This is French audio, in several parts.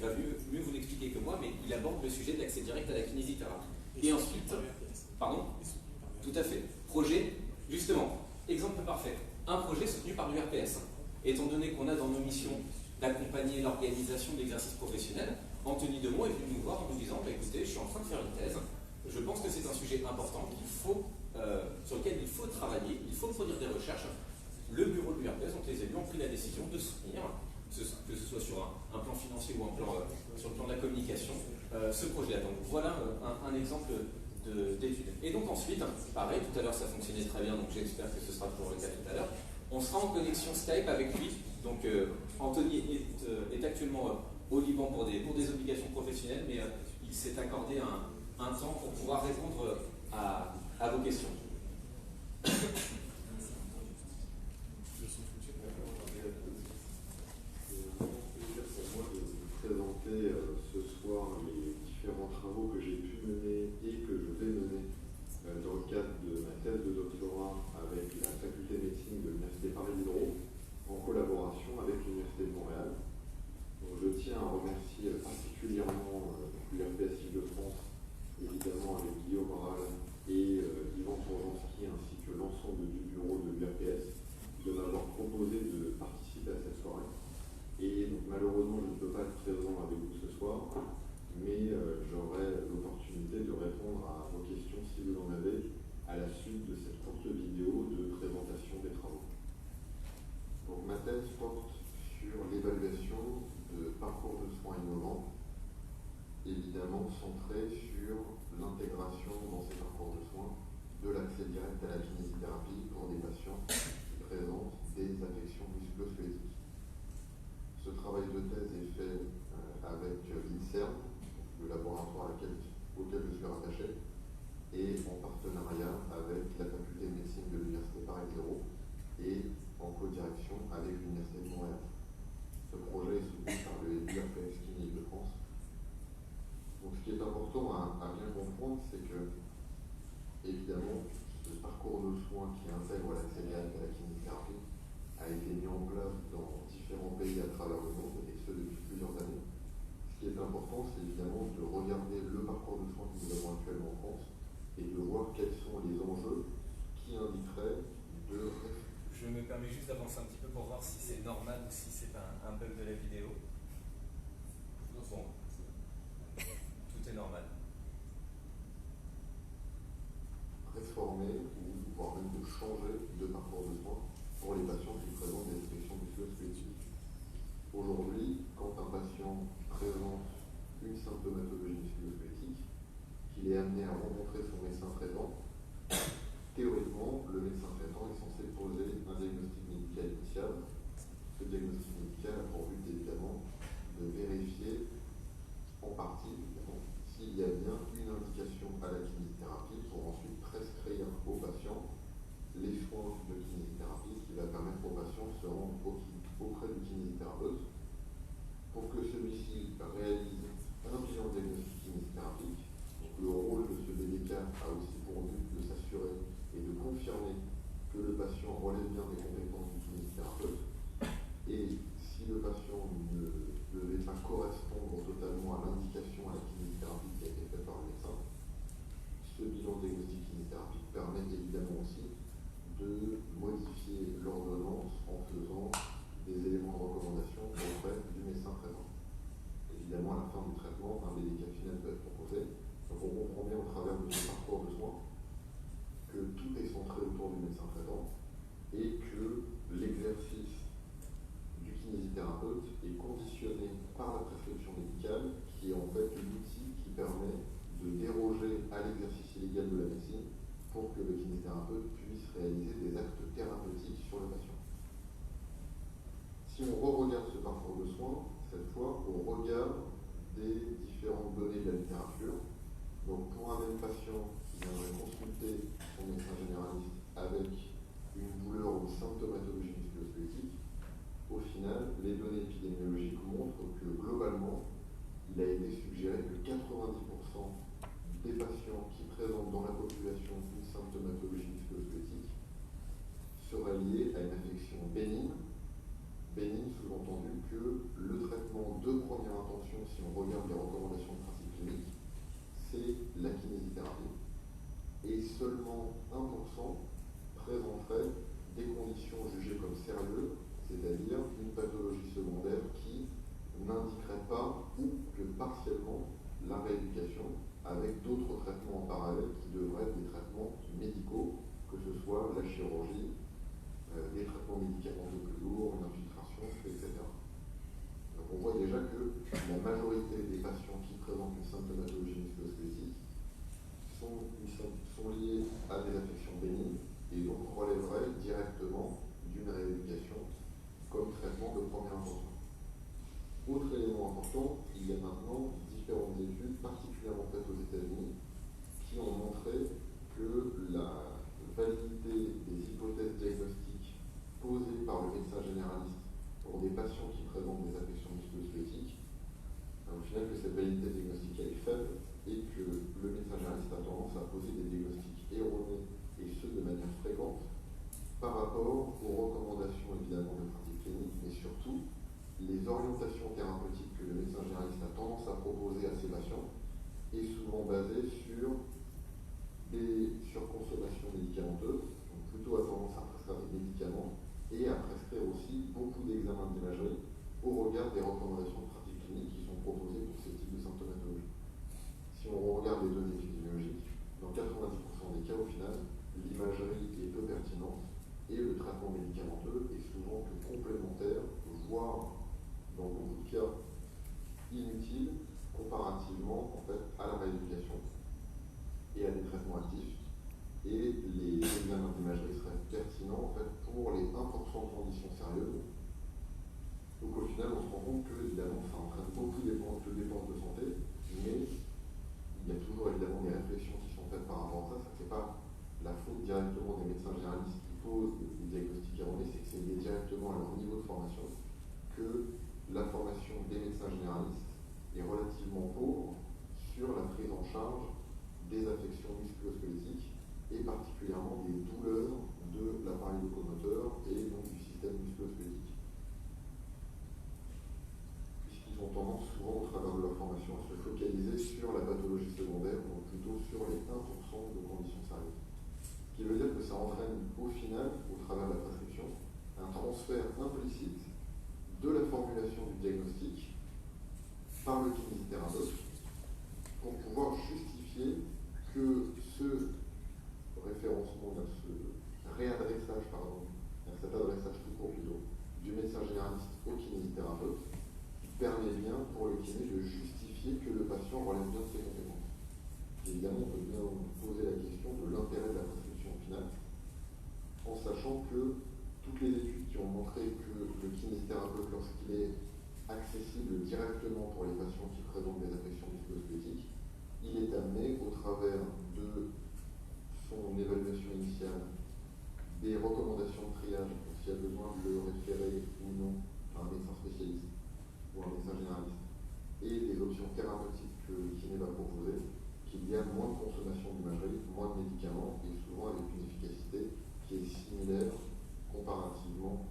va mieux vous l'expliquer que moi, mais il aborde le sujet de l'accès direct à la kinésithérapie. Et ensuite, pardon? Tout à fait. Projet, justement, exemple parfait. Un projet soutenu par l'URPS. Étant donné qu'on a dans nos missions d'accompagner l'organisation de l'exercice professionnel, Anthony Demont est venu nous voir en nous disant, écoutez, je suis en train de faire une thèse, je pense que c'est un sujet important sur lequel il faut travailler, il faut produire des recherches. Le bureau de l'URPS, donc les élus, ont pris la décision de soutenir, que ce soit sur un plan financier ou sur le plan de la communication, ce projet-là. Donc voilà un exemple d'étude. Et donc ensuite, pareil, tout à l'heure ça fonctionnait très bien, donc j'espère que ce sera toujours le cas tout à l'heure. On sera en connexion Skype avec lui. Donc Anthony est actuellement au Liban pour des obligations professionnelles, mais il s'est accordé un temps pour pouvoir répondre à vos questions. Présenter ce soir les différents travaux que j'ai pu mener et que je vais mener dans le cadre de ma thèse de doctorat avec la faculté de médecine de l'Université Paris-Diderot en collaboration avec l'Université de Montréal. Donc, je tiens à remercier particulièrement l'URPS Île-de-France, évidemment avec Guillaume Moral et Yvan Tourjanski ainsi que l'ensemble du bureau de l'URPS de m'avoir proposé de participer à cette soirée. Et donc, malheureusement, je ne peux pas être présent avec vous ce soir, mais j'aurai l'opportunité de répondre à vos questions, si vous en avez, à la suite de cette courte vidéo de présentation des travaux. Donc, ma thèse porte sur l'évaluation de parcours de soins innovants, évidemment centré sur l'intégration dans ces parcours de soins de l'accès direct à la kinésithérapie pour des patients qui présentent des affections musculo-squelettiques. Ce travail de thèse est fait avec l'INSERM, le laboratoire auquel je suis rattaché, et en partenariat avec la faculté de médecine de l'Université Paris-Diderot et en co-direction avec l'Université de Montréal. Ce projet est soutenu par le l'URPS Kiné Île-de-France. Donc, ce qui est important à bien comprendre, c'est que, évidemment, ce parcours de soins qui intègre l'accès direct à la kinésithérapie a été mis en place dans différents pays à travers le monde, et ce depuis plusieurs années. Ce qui est important, c'est évidemment de regarder le parcours de soins que nous avons actuellement en France et de voir quels sont les enjeux qui indiqueraient de... Je me permets juste d'avancer un petit peu pour voir si c'est normal ou si c'est un bug de la vidéo. Bon, tout est normal. Réformer ou voire même de changer de parcours de soins pour les patients qui présentent des affections musculo-squelettiques. Aujourd'hui, quand un patient présente une symptomatologie musculo-squelettique, qu'il est amené à rencontrer son médecin traitant, théoriquement, le médecin traitant est censé poser un diagnostic médical initial. Ce diagnostic médical a pour but, évidemment, de vérifier, en partie, évidemment, s'il y a bien une indication à la kinésithérapie pour ensuite prescrire au patient les soins de kinésithérapie, ce qui va permettre au patient de se rendre auprès du kinésithérapeute pour que celui-ci réalise un bilan diagnostic kinésithérapie. Donc, le rôle de ce BDK a aussi pour but de s'assurer et de confirmer que le patient relève bien des compétences du kinésithérapeute. Et si le patient ne devait pas correspondre totalement à l'indication à la kinésithérapie qui a été faite par le médecin, ce bilan diagnostic kinésithérapie permet évidemment aussi de modifier l'ordonnance en faisant des éléments de recommandation auprès du médecin traitant. Évidemment, à la fin du traitement, un BDK final peut être proposé. Donc on comprend bien au travers de ce parcours de soins que tout est centré autour du médecin traitant et que l'exercice du kinésithérapeute est conditionné par la prescription médicale qui est en fait l'outil qui permet de déroger à l'exercice illégal de la médecine pour que le kinésithérapeute puisse réaliser des actes thérapeutiques sur le patient. Si on re-regarde ce parcours de soins, cette fois, on regarde des différentes données de la littérature. Donc, pour un même patient qui viendrait consulter son médecin généraliste avec une douleur ou une symptomatologie musculo-squelettique, au final, les données épidémiologiques montrent que globalement, il a été suggéré que 90% des patients qui présentent dans la population une symptomatologie musculo-squelettique seraient liés à une affection bénigne. Bénigne sous-entendu que le traitement de première première intention, si on regarde les recommandations de pratique clinique, c'est la kinésithérapie. Et seulement 1% présenterait des conditions jugées comme sérieuses, c'est-à-dire une pathologie secondaire qui n'indiquerait pas ou que partiellement la rééducation avec d'autres traitements en parallèle qui devraient être des traitements médicaux, que ce soit la chirurgie, des traitements médicamenteux plus lourds, une infiltration, etc. Donc on voit déjà que la majorité des patients qui présentent une symptomatologie musculo-squelettique sont liés à des affections bénignes et donc relèveraient directement d'une rééducation comme traitement de première intention. Autre élément important, il y a maintenant différentes études, particulièrement faites aux États-Unis, qui ont montré que la validité des hypothèses diagnostiques posées par le médecin généraliste pour des patients qui présentent des affections musculo-squelettiques, au final que cette validité diagnostique est faible et que le médecin généraliste a tendance à poser des diagnostics erronés et ce de manière fréquente par rapport aux recommandations évidemment de pratique clinique, mais surtout les orientations thérapeutiques que le médecin généraliste a tendance à proposer à ses patients est souvent basée sur des surconsommations médicamenteuses, donc plutôt à tendance à prescrire des médicaments et à prescrire aussi beaucoup d'examens d'imagerie au regard des recommandations de pratique clinique qui sont proposées pour ce type de symptomatologie. Si on regarde les données épidémiologiques, dans 90% des cas, au final, l'imagerie est peu pertinente et le traitement médicamenteux est souvent que complémentaire, voire dans beaucoup de cas inutile comparativement en fait, à la rééducation et à des traitements actifs. Et les examens d'imagerie seraient pertinents en fait, pour les 1% de conditions sérieuses. Donc au final, on se rend compte que évidemment, ça entraîne beaucoup de dépenses de santé, mais il y a toujours évidemment des réflexions qui sont faites par rapport à ça. Ce n'est pas la faute directement des médecins généralistes qui posent des diagnostics erronés, c'est que c'est lié directement à leur niveau de formation que la formation des médecins généralistes est relativement pauvre sur la prise en charge des affections musculo-squelettiques et particulièrement des douleurs de l'appareil locomoteur et donc du système musculo-squelettique. Puisqu'ils ont tendance souvent au travers de leur formation à se focaliser sur la pathologie secondaire, donc plutôt sur les 1% de conditions sérieuses. Ce qui veut dire que ça entraîne au final, au travers de la prescription, un transfert implicite de la formulation du diagnostic par le kinésithérapeute pour pouvoir justifier que ce référencement, ce réadressage, cet adressage tout court plutôt, du médecin généraliste au kinésithérapeute permet bien pour le kiné de justifier que le patient relève bien de ses compétences. Évidemment, on peut bien poser la question de l'intérêt de la prescription finale, en sachant que toutes les études qui ont montré que le kinésithérapeute, lorsqu'il est accessible directement pour les patients qui présentent des affections musculo-squelettiques, il est amené, au travers de son évaluation initiale, des recommandations de triage, donc s'il y a besoin de le référer ou non à un médecin spécialiste ou un médecin généraliste, et des options thérapeutiques que le kiné va proposer, qu'il y a moins de consommation d'imagerie, moins de médicaments, et souvent avec une efficacité qui est similaire comparativement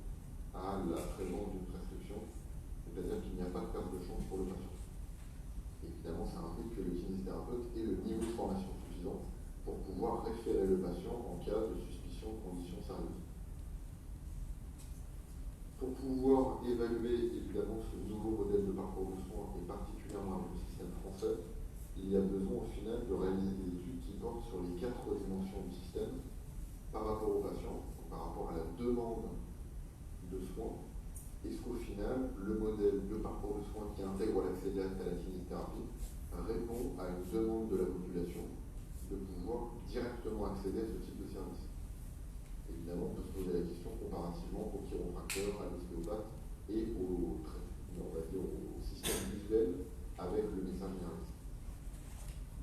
à la présence d'une prescription, c'est-à-dire qu'il n'y a pas de perte de chance pour le patient. Évidemment, ça implique que le kinésithérapeute ait le niveau de formation suffisant pour pouvoir référer le patient en cas de suspicion de conditions sérieuses. Pour pouvoir évaluer évidemment ce nouveau modèle de parcours de soins, et particulièrement avec le système français, il y a besoin au final de réaliser des études qui portent sur les 4 dimensions du système par rapport aux patients, par rapport à la demande de soins. Est-ce qu'au final, le modèle de parcours de soins qui intègre l'accès direct à la kinésithérapie répond à une demande de la population de pouvoir directement accéder à ce type de service? Évidemment, on peut se poser la question comparativement au chiropracteur, à l'ostéopathe et au système visuel avec le médecin généraliste.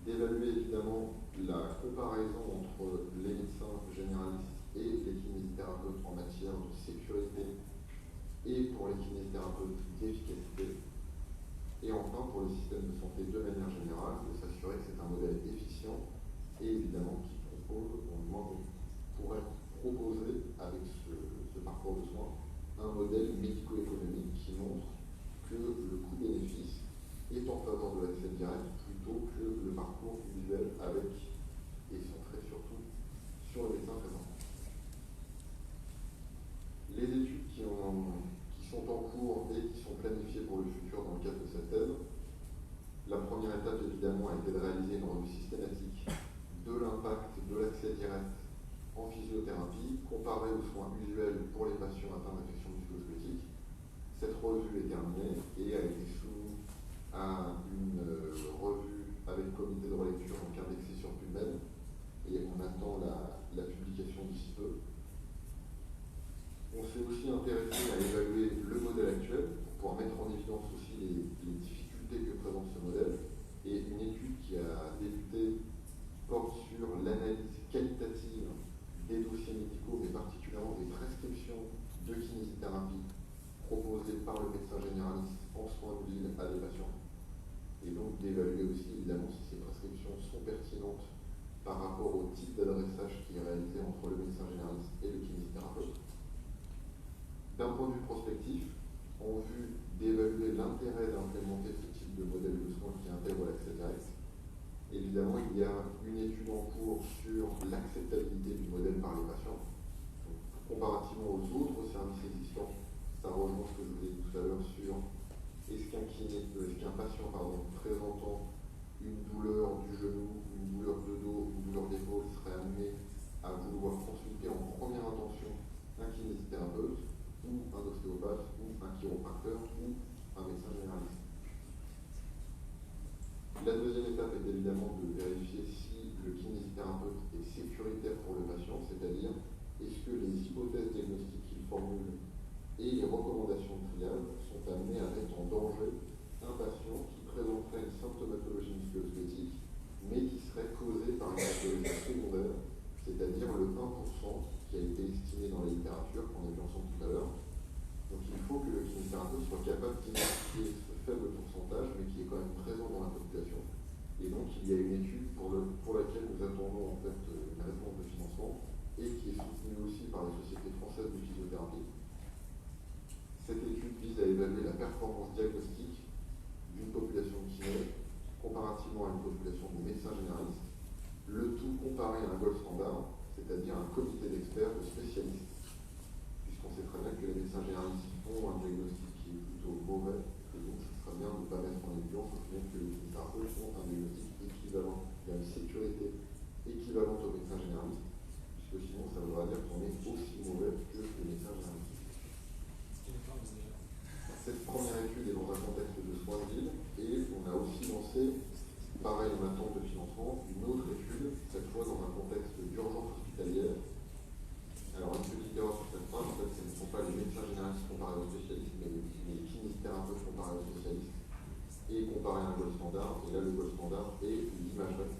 D'évaluer évidemment la comparaison entre les médecins généralistes et les kinésithérapeutes en matière de sécurité et pour les kinésithérapeutes d'efficacité. Et enfin, pour le système de santé de manière générale, de s'assurer que c'est un modèle efficient et évidemment qui propose, on pourrait proposer avec ce parcours de soins un modèle médico-économique qui montre que le coût-bénéfice présence de l'accès direct plutôt que le parcours visuel avec et centré surtout sur le médecin présent. Les études qui sont en cours et qui sont planifiées pour le futur dans le cadre de cette thèse, la première étape évidemment a été de réaliser une revue systématique de l'impact de l'accès direct en physiothérapie comparé aux soins usuels pour les patients atteints d'infections musculo-squelettiques. Cette revue est terminée et a été soumise à une revue avec comité de relecture, donc indexé sur PubMed, et on attend la publication d'ici peu. On s'est aussi intéressé à évaluer le modèle actuel pour pouvoir mettre en évidence aussi les difficultés que présente ce modèle. Et une étude qui a débuté porte sur l'analyse qualitative des dossiers médicaux, mais particulièrement des prescriptions de kinésithérapie proposées par le médecin généraliste en soins de ville à des patients. Et donc d'évaluer aussi évidemment si ces prescriptions sont pertinentes par rapport au type d'adressage qui est réalisé entre le médecin généraliste et le kinésithérapeute. D'un point de vue prospectif, en vue d'évaluer l'intérêt d'implémenter ce type de modèle de soins qui intègre l'accès direct, évidemment, il y a une étude en cours sur l'acceptabilité du modèle par les patients. Donc, comparativement aux autres services existants, ça rejoint ce que je vous ai dit tout à l'heure sur est-ce qu'un patient présentant une douleur du genou, une douleur de dos, une douleur d'épaule serait amené à vouloir consulter en première intention un kinésithérapeute ou un ostéopathe, ou un chiropracteur, ou un médecin généraliste. La deuxième étape est évidemment de vérifier si le kinésithérapeute est sécuritaire pour le patient, c'est-à-dire est-ce que les hypothèses diagnostiques qu'il formule et les recommandations de triage sont amenées à mettre en danger un patient qui présenterait une symptomatologie musculo-squelettique, mais qui serait causée par une pathologie secondaire, c'est-à-dire le 1% qui a été estimé dans la littérature, qu'on a vu ensemble tout à l'heure. Donc il faut que le kinésithérapeute soit capable d'identifier ce faible pourcentage, mais qui est quand même présent dans la population. Et donc il y a une étude pour laquelle nous attendons en fait une réponse de financement et qui est soutenue aussi par les sociétés françaises de physiothérapie. Cette étude vise à évaluer la performance diagnostique d'une population de kinés comparativement à une population de médecins généralistes, le tout comparé à un gold standard, c'est-à-dire un comité d'experts, de spécialistes, puisqu'on sait très bien que les médecins généralistes font un diagnostic qui est plutôt mauvais, et donc ce serait bien de ne pas mettre en évidence au final que les kinésithérapeutes font un diagnostic équivalent, il y a une sécurité équivalente aux médecins généralistes, puisque sinon ça voudra dire qu'on est aussi mauvais que les médecins généralistes. Cette première étude est dans un contexte de soins de ville, et on a aussi lancé, pareil en attente de financement, une autre étude, cette fois dans un contexte d'urgence hospitalière. Alors une petite erreur sur cette phrase, en fait ce ne sont pas les médecins généralistes comparés aux spécialistes, mais les kinésithérapeutes comparés aux spécialistes et comparés à un gold standard. Et là le gold standard est l'imagerie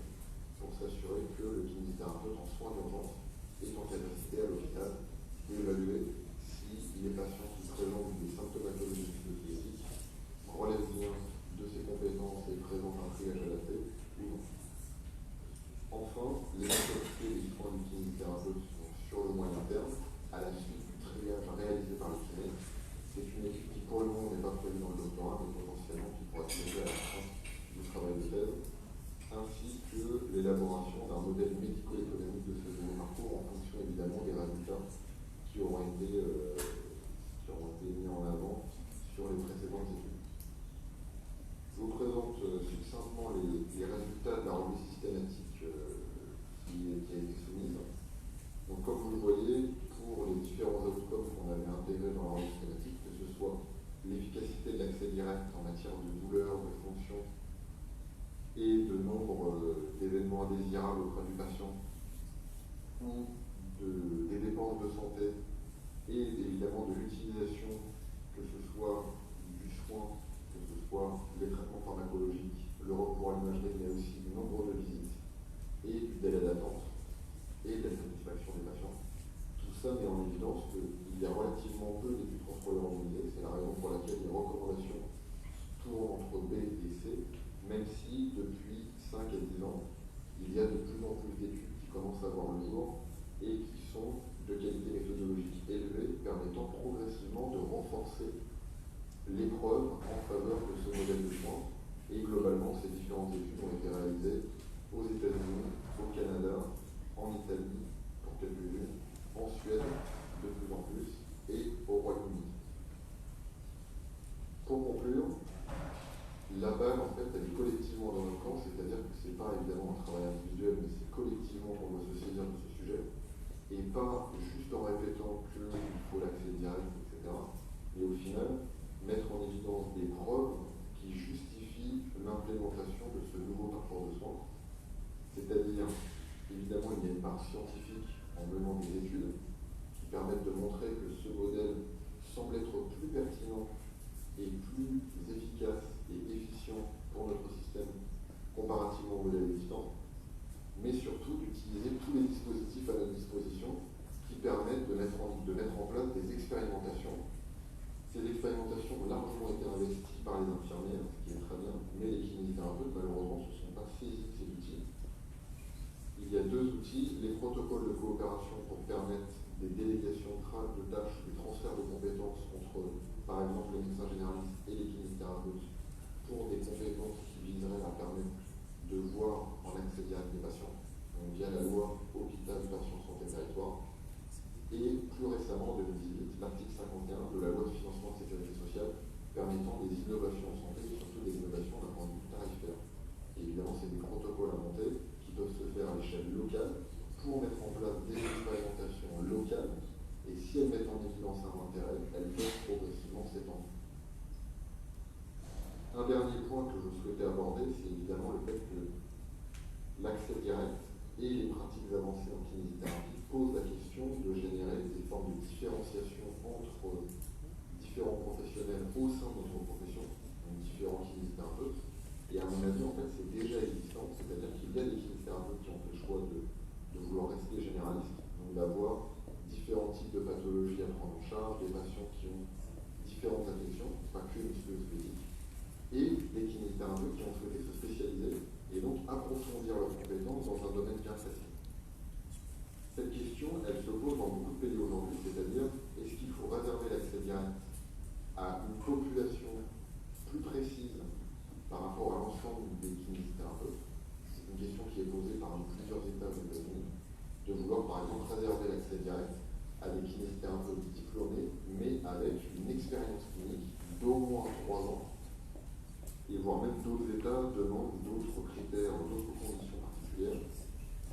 pour s'assurer que le kinésithérapeute en soins d'urgence est en capacité à l'hôpital d'évaluer si les patients qui présentent des symptomatologies musculo-squelettiques relèvent bien de ses compétences et présentent un triage adapté ou non. Enfin, les capacités des soins du kinésithérapeute sur le moyen terme, à la suite du triage réalisé par le kiné. C'est une étude qui pour le moment n'est pas prévue dans le doctorat, mais potentiellement qui pourra se faire à la fin du travail de thèse, ainsi que l'élaboration d'un modèle médico-économique de ce nouveau parcours en fonction évidemment des résultats qui auront été mis en avant sur les précédentes études. Je vous présente succinctement les résultats de la revue systématique qui a été soumise. Donc comme vous le voyez, pour les différents outcomes qu'on avait intégrés dans la revue systématique, que ce soit l'efficacité de l'accès direct en matière de douleur, de fonction et de nombre d'événements indésirables auprès du patient, ou des dépenses de santé, et évidemment de l'utilisation, que ce soit du soin, que ce soit les traitements pharmacologiques, le recours à l'imagerie, mais aussi du nombre de visites et du délai d'attente et de la satisfaction des patients. Tout ça met en évidence qu'il y a relativement peu d'études contrôleurs randomisées. C'est la raison pour laquelle les recommandations tournent entre B et C, même si depuis 5 à 10 ans, il y a de plus en plus d'études qui commencent à voir le jour et qui sont de qualité méthodologique élevée, permettant progressivement de renforcer les preuves en faveur de ce modèle de soins et globalement différentes études ont été réalisées aux États-Unis, au Canada, en Italie, pour quelques-unes, en Suède, de plus en plus, et au Royaume-Uni. Pour conclure, la balle, en fait, elle est collectivement dans notre camp, c'est-à-dire que ce n'est pas évidemment un travail individuel, mais c'est collectivement qu'on doit se saisir de ce sujet, et pas juste en répétant qu'il faut l'accès direct, etc., mais au final, mettre en évidence des preuves qui justifient l'implémentation de ce nouveau parcours de soins. C'est-à-dire, évidemment, il y a une part scientifique en menant des études qui permettent de montrer que ce modèle semble être plus pertinent et plus efficace et efficient pour notre système comparativement au modèle existant, mais surtout d'utiliser tous les dispositifs à notre disposition qui permettent de mettre en place des expérimentations. Ces expérimentations ont largement été investies par les infirmières, ce qui est très bien, mais les kinésithérapeutes, malheureusement, ne se sont pas saisis de ces outils. Il y a deux outils, les protocoles de coopération pour permettre des délégations de tâches, des transferts de compétences entre, par exemple, les médecins généralistes et les kinésithérapeutes pour des compétences qui viseraient à permettre de voir en accès direct des patients, donc via la loi Hôpital, Patient, Santé, Territoire. Et plus récemment, en 2018, l'article 51 de la loi de financement de sécurité sociale permettant des innovations en santé et surtout des innovations d'un point de vue tarifaire. Et évidemment, c'est des protocoles à monter qui doivent se faire à l'échelle locale pour mettre en place des expérimentations locales. Et si elles mettent en évidence un intérêt, elles peuvent progressivement s'étendre. Un dernier point que je souhaitais aborder, c'est évidemment le fait que l'accès direct et les pratiques avancées en kinésithérapie posent la question de générer des formes de différenciation entre différents professionnels au sein de notre profession, donc différents kinésithérapeutes. Et à mon avis, en fait, c'est déjà existant, c'est-à-dire qu'il y a des kinésithérapeutes qui ont fait le choix de vouloir rester généralistes, donc d'avoir différents types de pathologies à prendre en charge, des patients qui ont différentes affections, pas que musculo-squelettiques, et des kinésithérapeutes qui ont souhaité se spécialiser et donc approfondir leurs compétences dans un domaine bien précis. Cette question, elle se pose dans beaucoup de pays aujourd'hui, c'est-à-dire, est-ce qu'il faut réserver l'accès direct à une population plus précise par rapport à l'ensemble des kinésithérapeutes? C'est une question qui est posée par plusieurs États aux États-Unis, de vouloir par exemple réserver l'accès direct à des kinésithérapeutes diplômés, mais avec une expérience clinique d'au moins 3 ans, et voire même d'autres États demandent d'autres critères, d'autres conditions particulières.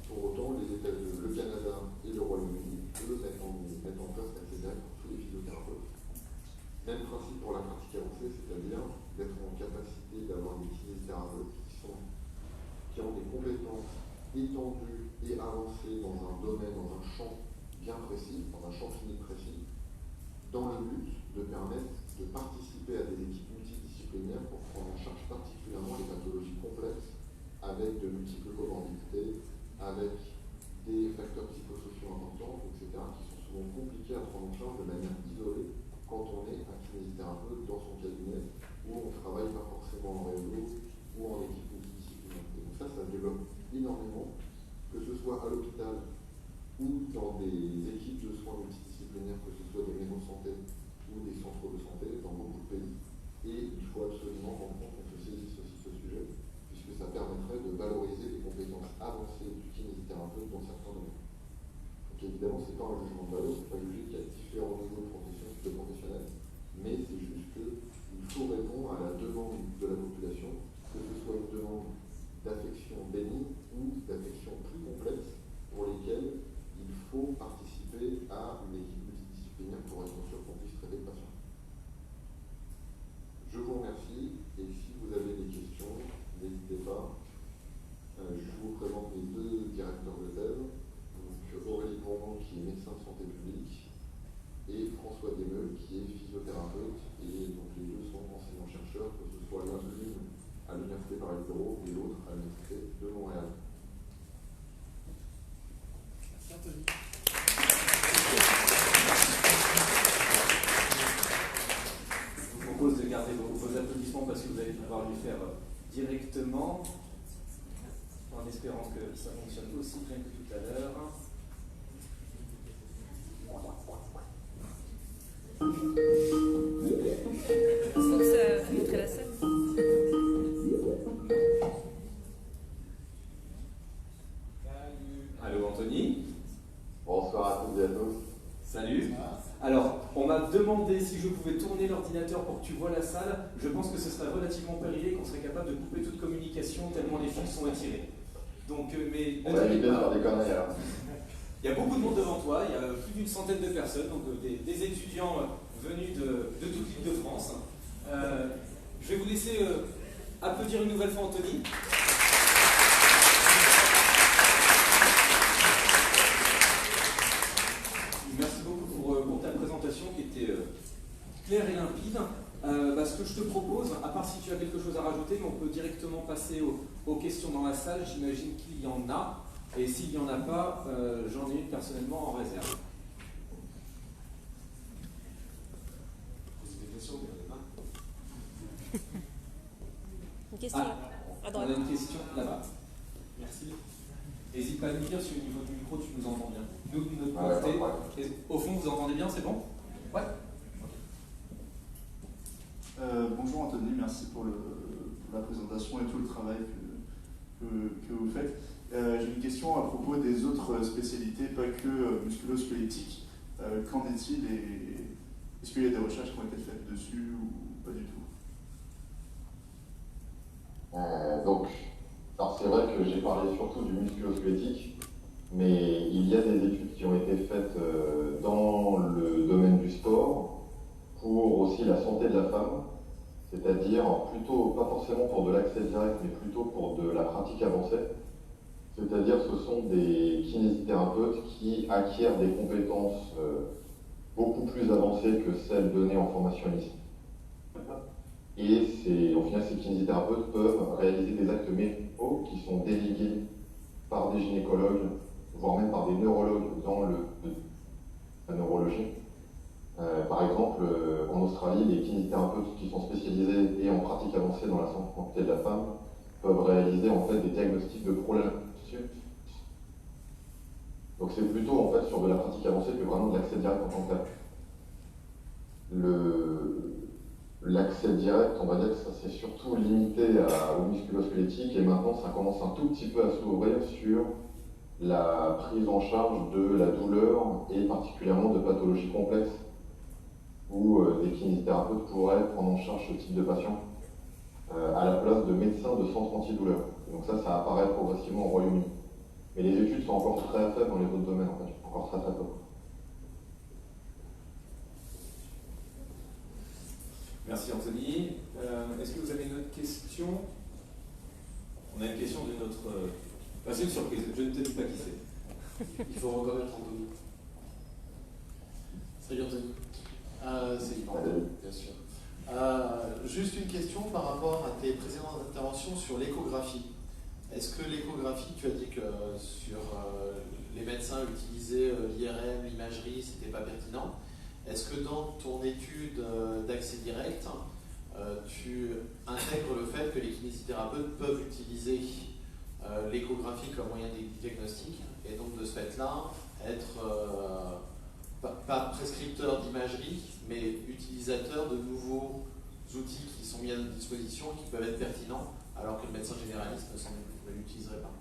Pour autant, le Canada et le Royaume-Uni, eux, mettent en place l'accès direct pour tous les physiothérapeutes. Même principe pour la pratique avancée, c'est-à-dire d'être en capacité d'avoir des kinésithérapeutes qui ont des compétences étendues et avancées dans un domaine, dans un champ bien précis, dans un champ clinique précis, dans le but de permettre de participer à des équipes multidisciplinaires pour prendre en charge particulièrement les pathologies complexes avec de multiples comorbidités, avec des facteurs psychosociaux importants, etc., qui sont souvent compliqués à prendre en charge de manière isolée quand on est un kinésithérapeute dans son cabinet où on ne travaille pas forcément en réseau ou en équipe multidisciplinaire. Et donc ça se développe énormément, que ce soit à l'hôpital ou dans des équipes de soins multidisciplinaires, que ce soit des maisons de santé ou des centres de santé dans beaucoup de pays. Et il faut absolument qu'en France on se saisisse aussi de ce sujet, puisque ça permettrait de valoriser les compétences avancées du kinésithérapeute dans certains domaines. Donc évidemment, ce n'est pas un jugement de valeur, ce n'est pas juger qu'il y a différents niveaux de professionnels, mais c'est juste qu'il faut répondre à la demande de la population, que ce soit une demande d'affections bénignes ou d'affections plus complexes pour lesquelles il faut participer à une équipe multidisciplinaire pour être sûr qu'on puisse traiter le patient. Je vous remercie et si vous avez des questions, n'hésitez pas. Je vous présente les deux directeurs de thèse, donc Aurélie Bourmont qui est médecin de santé publique et François Desmeules qui est physiothérapeute, et donc les deux sont enseignants-chercheurs, que ce soit l'une à l'Université Paris-Diderot et l'autre à l'Université de Montréal. Merci Anthony. Je vous propose de garder vos applaudissements parce que vous allez pouvoir les faire directement, en espérant que ça fonctionne aussi bien que tout à l'heure. Faut montrer la scène. ordinateur pour que tu vois la salle, je pense que ce serait relativement périllé, qu'on serait capable de couper toute communication tellement les fils sont étirés. Donc, mais on va éviter de faire des conneries alors. Il y a beaucoup de monde devant toi, il y a plus d'une centaine de personnes, donc des étudiants venus de toute l'île de France. Je vais vous laisser applaudir une nouvelle fois Anthony. Merci beaucoup pour ta présentation qui était claire et limpide. Ce que je te propose, à part si tu as quelque chose à rajouter, mais on peut directement passer aux questions dans la salle. J'imagine qu'il y en a. Et s'il n'y en a pas, j'en ai une personnellement en réserve. Posez des questions, il y en a pas. Une question à droite. On a une question là-bas. Merci. N'hésite pas à nous dire si au niveau du micro tu nous entends bien. Nous, de notre côté, au fond, vous entendez bien, c'est bon? Ouais. Bonjour Anthony, merci pour la présentation et tout le travail que vous faites. J'ai une question à propos des autres spécialités, pas que musculo-squelettiques. Qu'en est-il et est-ce qu'il y a des recherches qui ont été faites dessus ou pas du tout? Alors c'est vrai que j'ai parlé surtout du musculo-squelettique, mais il y a des études qui ont été faites dans le domaine du sport pour aussi la santé de la femme, c'est-à-dire plutôt, pas forcément pour de l'accès direct, mais plutôt pour de la pratique avancée. C'est-à-dire ce sont des kinésithérapeutes qui acquièrent des compétences beaucoup plus avancées que celles données en formation initiale. Et au final, ces kinésithérapeutes peuvent réaliser des actes médicaux qui sont délégués par des gynécologues, voire même par des neurologues dans la neurologie. Par exemple, en Australie, les kinésithérapeutes qui sont spécialisés et en pratique avancée dans la santé de la femme peuvent réaliser en fait des diagnostics de problèmes. Donc c'est plutôt en fait sur de la pratique avancée que vraiment de l'accès direct en tant que tel. L'accès direct, on va dire que ça c'est surtout limité au musculo-squelettique et maintenant ça commence un tout petit peu à s'ouvrir sur la prise en charge de la douleur et particulièrement de pathologies complexes où des kinésithérapeutes pourraient prendre en charge ce type de patient à la place de médecins de centres antidouleurs. Donc ça apparaît progressivement au Royaume-Uni. Mais les études sont encore très faibles dans les autres domaines, en fait, encore très peu. Merci Anthony. Est-ce que vous avez une autre question? On a une question de notre... c'est une surprise, je ne te dis pas qui c'est. Il faut reconnaître Anthony. Salut Anthony. C'est Yvan, bien sûr. Juste une question par rapport à tes précédentes interventions sur l'échographie. Est-ce que l'échographie, tu as dit que sur les médecins utilisaient l'IRM, l'imagerie, c'était pas pertinent. Est-ce que dans ton étude d'accès direct, tu intègres le fait que les kinésithérapeutes peuvent utiliser l'échographie comme moyen de diagnostic et donc de ce fait-là être pas prescripteur d'imagerie, mais utilisateur de nouveaux outils qui sont mis à notre disposition et qui peuvent être pertinents alors que le médecin généraliste ne l'utiliserait pas?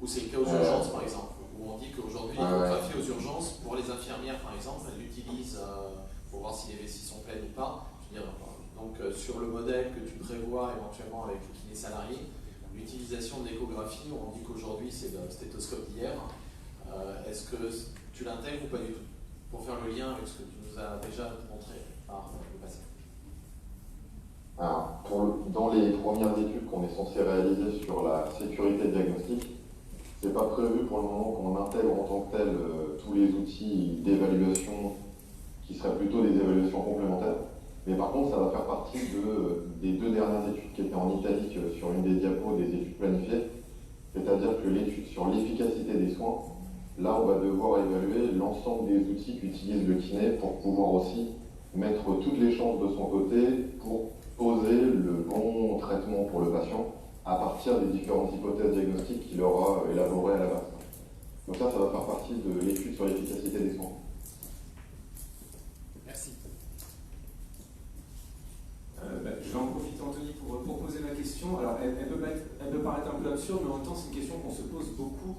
Ou c'est le cas aux urgences par exemple, où on dit qu'aujourd'hui l'échographie aux urgences, pour les infirmières par exemple, elles l'utilisent pour voir si les vessies sont pleines ou pas. Je veux dire, donc sur le modèle que tu prévois éventuellement avec le kiné salarié, l'utilisation de l'échographie, on dit qu'aujourd'hui c'est le stéthoscope d'hier. Est-ce que tu l'intègres ou pas du tout? Pour faire le lien avec ce que tu nous as déjà montré par le passé. Alors, dans les premières études qu'on est censé réaliser sur la sécurité diagnostique, c'est pas prévu pour le moment qu'on intègre en tant que tel tous les outils d'évaluation qui seraient plutôt des évaluations complémentaires. Mais par contre, ça va faire partie des deux dernières études qui étaient en italique sur une des diapos des études planifiées. C'est-à-dire que l'étude sur l'efficacité des soins, là on va devoir évaluer l'ensemble des outils qu'utilise le kiné pour pouvoir aussi mettre toutes les chances de son côté pour poser le bon traitement pour le patient à partir des différentes hypothèses diagnostiques qu'il aura élaborées à la base. Donc ça va faire partie de l'étude sur l'efficacité des soins. Merci. Je vais en profiter Anthony pour poser ma question. Alors elle peut paraître un peu absurde, mais en même temps c'est une question qu'on se pose beaucoup.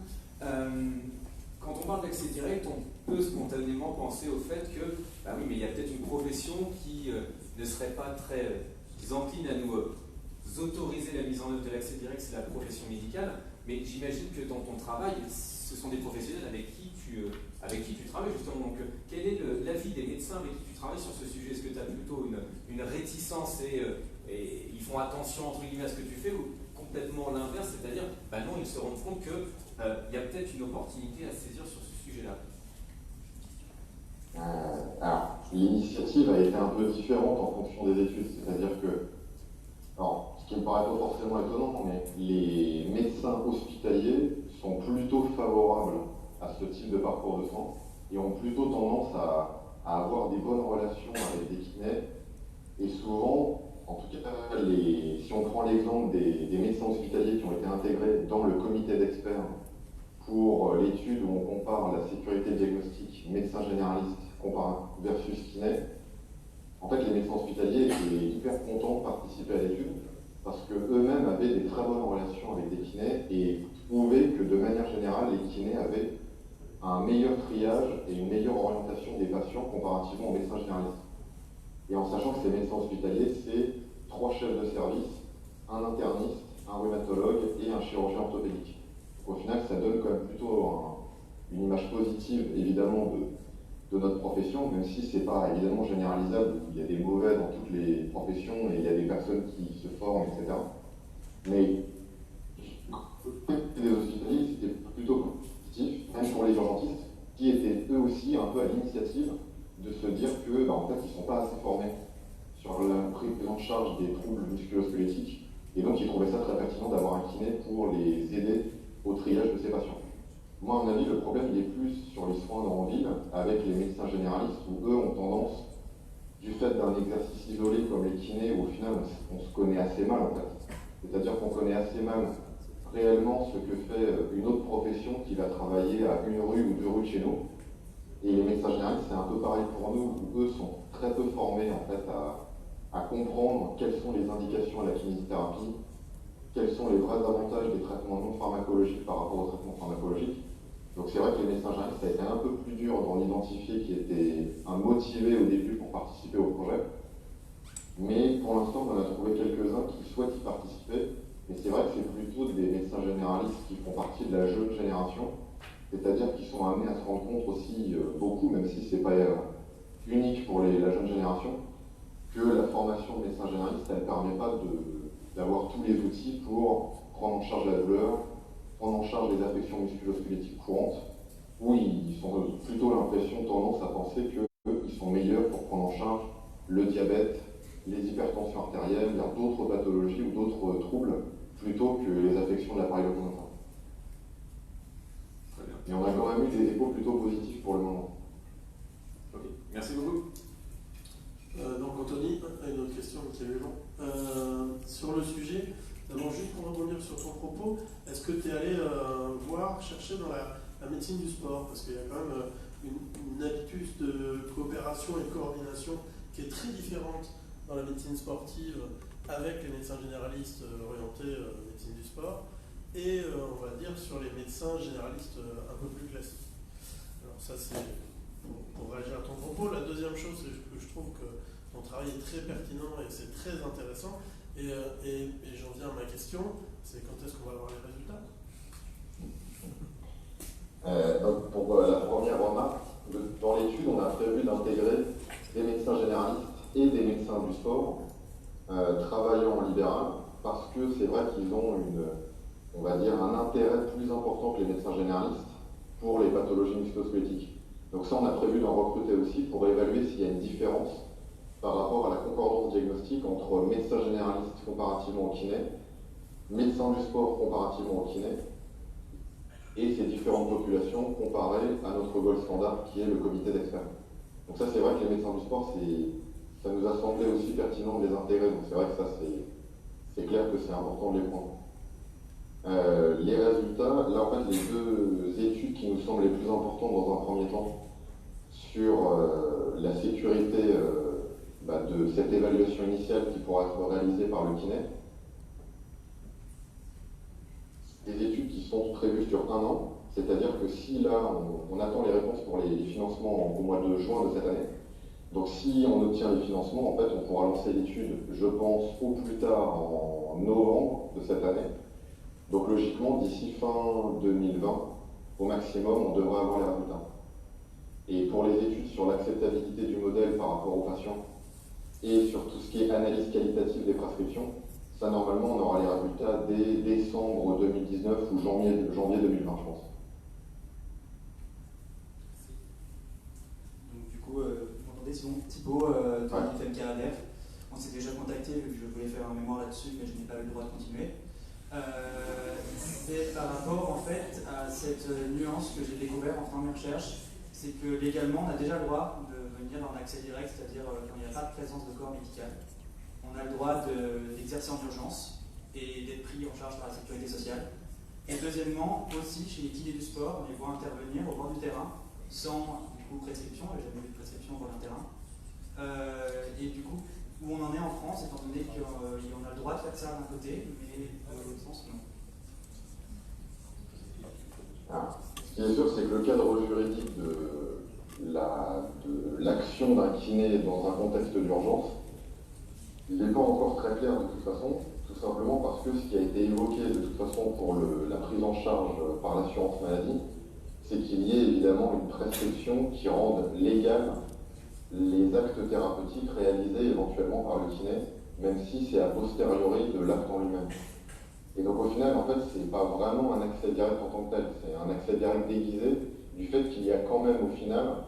Quand on parle d'accès direct, peut spontanément penser au fait que, bah oui, mais il y a peut-être une profession qui ne serait pas très encline à nous autoriser la mise en œuvre de l'accès direct, c'est la profession médicale. Mais j'imagine que dans ton travail, ce sont des professionnels avec qui tu travailles justement. Donc, quel est l'avis des médecins avec qui tu travailles sur ce sujet? Est-ce que tu as plutôt une réticence et ils font attention entre guillemets à ce que tu fais, ou complètement l'inverse, c'est-à-dire, bah non, ils se rendent compte qu'il y a peut-être une opportunité à saisir sur ce sujet-là? Alors, l'initiative a été un peu différente en fonction des études, c'est-à-dire que, alors, ce qui me paraît pas forcément étonnant, mais les médecins hospitaliers sont plutôt favorables à ce type de parcours de soins et ont plutôt tendance à avoir des bonnes relations avec des kinés. Et souvent, en tout cas, si on prend l'exemple des médecins hospitaliers qui ont été intégrés dans le comité d'experts pour l'étude où on compare la sécurité diagnostique médecin généraliste versus kiné, en fait, les médecins hospitaliers étaient hyper contents de participer à l'étude parce qu'eux-mêmes avaient des très bonnes relations avec des kinés et trouvaient que de manière générale, les kinés avaient un meilleur triage et une meilleure orientation des patients comparativement aux médecins généralistes. Et en sachant que ces médecins hospitaliers, c'est 3 chefs de service, un interniste, un rhumatologue et un chirurgien orthopédique. Donc au final, ça donne quand même plutôt une image positive, évidemment, de notre profession, même si c'est pas évidemment généralisable. Il y a des mauvais dans toutes les professions et il y a des personnes qui se forment, etc. Mais les hospitaliers, c'était plutôt positif, même pour les urgentistes, qui étaient eux aussi un peu à l'initiative de se dire que, en fait, ils ne sont pas assez formés sur la prise en charge des troubles musculo-squelettiques, et donc ils trouvaient ça très pertinent d'avoir un kiné pour les aider au triage de ces patients. Moi, à mon avis, le problème il est plus sur les soins en ville, avec les médecins généralistes, où eux ont tendance, du fait d'un exercice isolé comme les kinés, où au final on se connaît assez mal en fait. C'est-à-dire qu'on connaît assez mal réellement ce que fait une autre profession qui va travailler à 1 rue ou 2 rues de chez nous. Et les médecins généralistes, c'est un peu pareil pour nous, où eux sont très peu formés en fait à comprendre quelles sont les indications à la kinésithérapie, quels sont les vrais avantages des traitements non pharmacologiques par rapport aux traitements pharmacologiques. Donc c'est vrai que les médecins généralistes, ça a été un peu plus dur d'en identifier qui étaient motivés au début pour participer au projet. Mais pour l'instant, on en a trouvé quelques-uns qui souhaitent y participer. Mais c'est vrai que c'est plutôt des médecins généralistes qui font partie de la jeune génération, c'est-à-dire qu'ils sont amenés à se rendre compte aussi beaucoup, même si ce n'est pas unique pour la jeune génération, que la formation de médecin généraliste, elle ne permet pas d'avoir tous les outils pour prendre en charge la douleur, prendre en charge les affections musculo-squelettiques courantes, où ils ont plutôt tendance à penser qu'ils sont meilleurs pour prendre en charge le diabète, les hypertensions artérielles, d'autres pathologies ou d'autres troubles, plutôt que les affections de l'appareil locomoteur. Et on a quand même eu des échos plutôt positifs pour le moment. Ok, merci beaucoup. Donc Anthony, une autre question, Michael Lévent. Sur le sujet, d'abord juste pour rebondir sur ton propos, est-ce que tu es allé chercher dans la médecine du sport? Parce qu'il y a quand même une habitude de coopération et de coordination qui est très différente dans la médecine sportive avec les médecins généralistes orientés médecine du sport et on va dire sur les médecins généralistes un peu plus classiques. Alors ça c'est pour réagir à ton propos. La deuxième chose, c'est que je trouve que ton travail est très pertinent et c'est très intéressant. Et j'en viens à ma question, c'est quand est-ce qu'on va avoir les résultats? Donc pour la première remarque, dans l'étude, on a prévu d'intégrer des médecins généralistes et des médecins du sport travaillant en libéral, parce que c'est vrai qu'ils ont on va dire, un intérêt plus important que les médecins généralistes pour les pathologies musculo-squelettiques. Donc ça, on a prévu d'en recruter aussi pour évaluer s'il y a une différence par rapport à la concordance diagnostique entre médecins généralistes comparativement au kiné, médecins du sport comparativement au kiné, et ces différentes populations comparées à notre gold standard qui est le comité d'experts. Donc ça, c'est vrai que les médecins du sport, ça nous a semblé aussi pertinent de les intégrer. Donc c'est vrai que ça, c'est clair que c'est important de les prendre. Les résultats, là en fait, les 2 études qui nous semblent les plus importantes dans un premier temps sur la sécurité de cette évaluation initiale qui pourra être réalisée par le kiné, des études qui sont prévues sur 1 an, C'est-à-dire que si là, on attend les réponses pour les financements au mois de juin de cette année, donc si on obtient les financements, en fait, on pourra lancer l'étude, je pense, au plus tard en novembre de cette année. Donc logiquement, d'ici fin 2020, au maximum, on devrait avoir les résultats. Et pour les études sur l'acceptabilité du modèle par rapport aux patients et sur tout ce qui est analyse qualitative des prescriptions, ça normalement on aura les résultats dès décembre 2019 ou janvier 2020, je pense. Donc du coup, vous m'entendez, c'est bon, Thibaut de l'IFM-CARADEF. On s'est déjà contacté vu que je voulais faire un mémoire là-dessus, mais je n'ai pas eu le droit de continuer. C'est par rapport en fait à cette nuance que j'ai découvert en faisant mes recherches, c'est que légalement on a déjà le droit de venir en accès direct, c'est-à-dire quand il n'y a pas de présence de corps médical. On a le droit d'exercer en urgence et d'être pris en charge par la sécurité sociale. Et deuxièmement, aussi chez les kinés du sport, on les voit intervenir au bord du terrain sans du coup prescription, j'ai jamais vu de prescription au bord d'un terrain. Et du coup, où on en est en France, étant donné qu'on a le droit de faire ça d'un côté, mais dans l'autre sens, non. Ce qui est sûr, c'est que le cadre juridique de l'action d'un kiné dans un contexte d'urgence, il n'est pas encore très clair de toute façon, tout simplement parce que ce qui a été évoqué de toute façon pour la prise en charge par l'assurance maladie, c'est qu'il y ait évidemment une prescription qui rende légal les actes thérapeutiques réalisés éventuellement par le kiné, même si c'est a posteriori de l'acte en lui-même. Et donc au final, en fait, c'est pas vraiment un accès direct en tant que tel, c'est un accès direct déguisé du fait qu'il y a quand même au final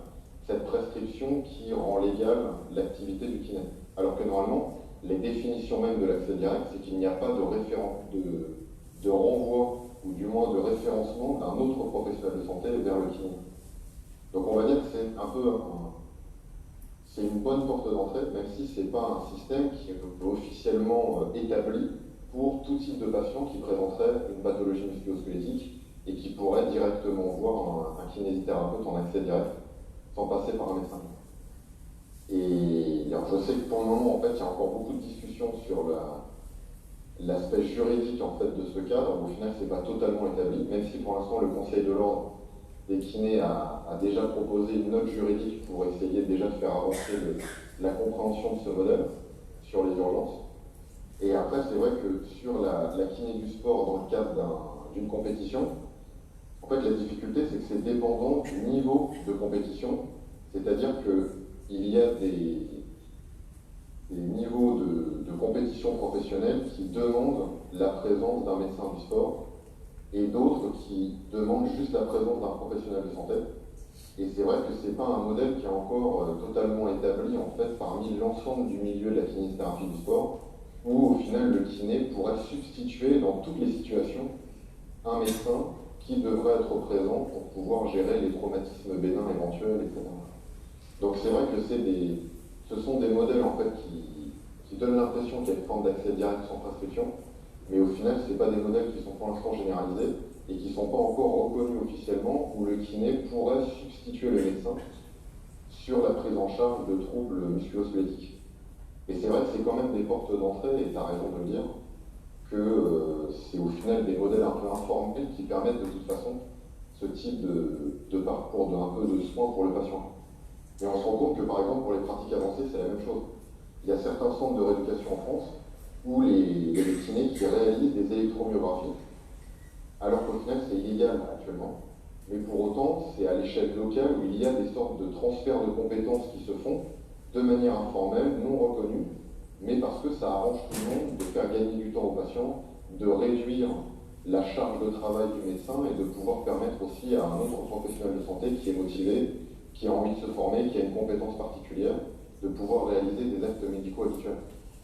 cette prescription qui rend légale l'activité du kiné. Alors que normalement, les définitions même de l'accès direct, c'est qu'il n'y a pas de renvoi, ou du moins de référencement d'un autre professionnel de santé vers le kiné. Donc on va dire que c'est un peu c'est une bonne porte d'entrée, même si ce n'est pas un système qui est officiellement établi pour tout type de patient qui présenterait une pathologie musculo-squelettique et qui pourrait directement voir un kinésithérapeute en accès direct, sans passer par un médecin. Et alors je sais que pour le moment, en fait, il y a encore beaucoup de discussions sur l'aspect juridique en fait, de ce cadre. Au final, ce n'est pas totalement établi, même si pour l'instant, le Conseil de l'ordre des kinés a déjà proposé une note juridique pour essayer déjà de faire avancer la compréhension de ce modèle sur les urgences. Et après, c'est vrai que sur la kiné du sport dans le cadre d'une compétition, en fait, la difficulté, c'est que c'est dépendant du niveau de compétition, c'est-à-dire qu'il y a des niveaux de compétition professionnelle qui demandent la présence d'un médecin du sport et d'autres qui demandent juste la présence d'un professionnel de santé. Et c'est vrai que ce n'est pas un modèle qui est encore totalement établi en fait parmi l'ensemble du milieu de la kinésithérapie du sport, où au final le kiné pourrait substituer dans toutes les situations un médecin qui devrait être présent pour pouvoir gérer les traumatismes bénins éventuels, etc. Donc c'est vrai que ce sont des modèles en fait qui donnent l'impression qu'il y a une forme d'accès direct sans prescription, mais au final ce n'est pas des modèles qui sont pour l'instant généralisés et qui ne sont pas encore reconnus officiellement, où le kiné pourrait substituer le médecin sur la prise en charge de troubles musculo-squelettiques. Et c'est vrai que c'est quand même des portes d'entrée, et tu as raison de le dire, que c'est au final des modèles un peu informels qui permettent de toute façon ce type de parcours, un peu de soins pour le patient. Et on se rend compte que par exemple pour les pratiques avancées, c'est la même chose. Il y a certains centres de rééducation en France où il y a des kinés qui réalisent des électromyographies, alors qu'au final c'est illégal actuellement. Mais pour autant, c'est à l'échelle locale où il y a des sortes de transferts de compétences qui se font de manière informelle, non reconnue, mais parce que ça arrange tout le monde de faire gagner du temps aux patients, de réduire la charge de travail du médecin et de pouvoir permettre aussi à un autre professionnel de santé qui est motivé, qui a envie de se former, qui a une compétence particulière, de pouvoir réaliser des actes médicaux habituels.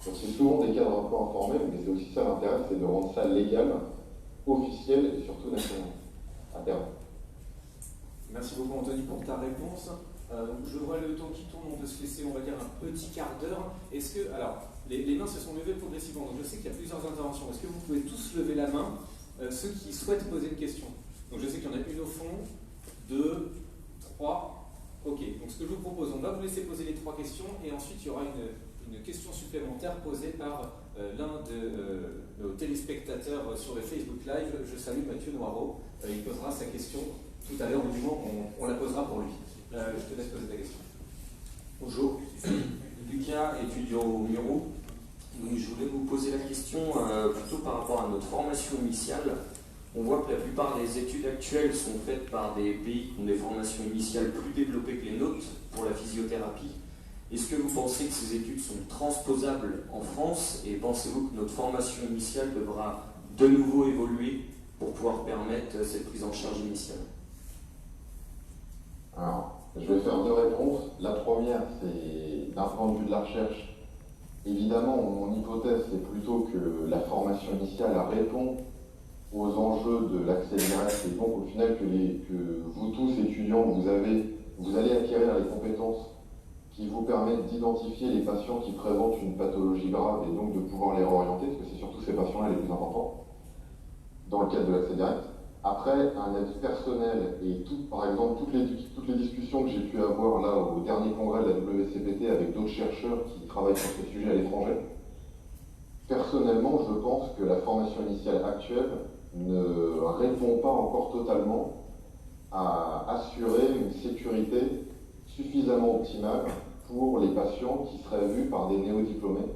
Donc c'est souvent des cadres un peu informels, mais c'est aussi ça l'intérêt, c'est de rendre ça légal, officiel et surtout national, à terme. Merci beaucoup Anthony pour ta réponse. Je vois le temps qui tourne, on peut se laisser, on va dire, un petit quart d'heure. Est-ce que, alors, les mains se sont levées progressivement, donc je sais qu'il y a plusieurs interventions. Est-ce que vous pouvez tous lever la main, ceux qui souhaitent poser une question? Donc je sais qu'il y en a une au fond, 2, 3. Ok, donc ce que je vous propose, on va vous laisser poser les 3 questions et ensuite il y aura une question supplémentaire posée par l'un de nos nos téléspectateurs sur le Facebook Live. Je salue Mathieu Noireau. Il posera sa question tout à l'heure, ou du moins on la posera pour lui. Je te laisse poser ta question. Bonjour, Lucas, étudiant au Muro. Donc, je voulais vous poser la question plutôt par rapport à notre formation initiale. On voit que la plupart des études actuelles sont faites par des pays qui ont des formations initiales plus développées que les nôtres pour la physiothérapie. Est-ce que vous pensez que ces études sont transposables en France et pensez-vous que notre formation initiale devra de nouveau évoluer pour pouvoir permettre cette prise en charge initiale? Alors, je vais faire deux réponses. La première, c'est d'un point de vue de la recherche. Évidemment, mon hypothèse, c'est plutôt que la formation initiale répond aux enjeux de l'accès direct et donc au final que vous tous, étudiants, vous allez acquérir les compétences qui vous permettent d'identifier les patients qui présentent une pathologie grave et donc de pouvoir les réorienter, parce que c'est surtout ces patients-là les plus importants, dans le cadre de l'accès direct. Après, un avis personnel et par exemple toutes les discussions que j'ai pu avoir là au dernier congrès de la WCPT avec d'autres chercheurs qui travaillent sur ce sujet à l'étranger, personnellement, je pense que la formation initiale actuelle ne répond pas encore totalement à assurer une sécurité suffisamment optimale pour les patients qui seraient vus par des néodiplômés.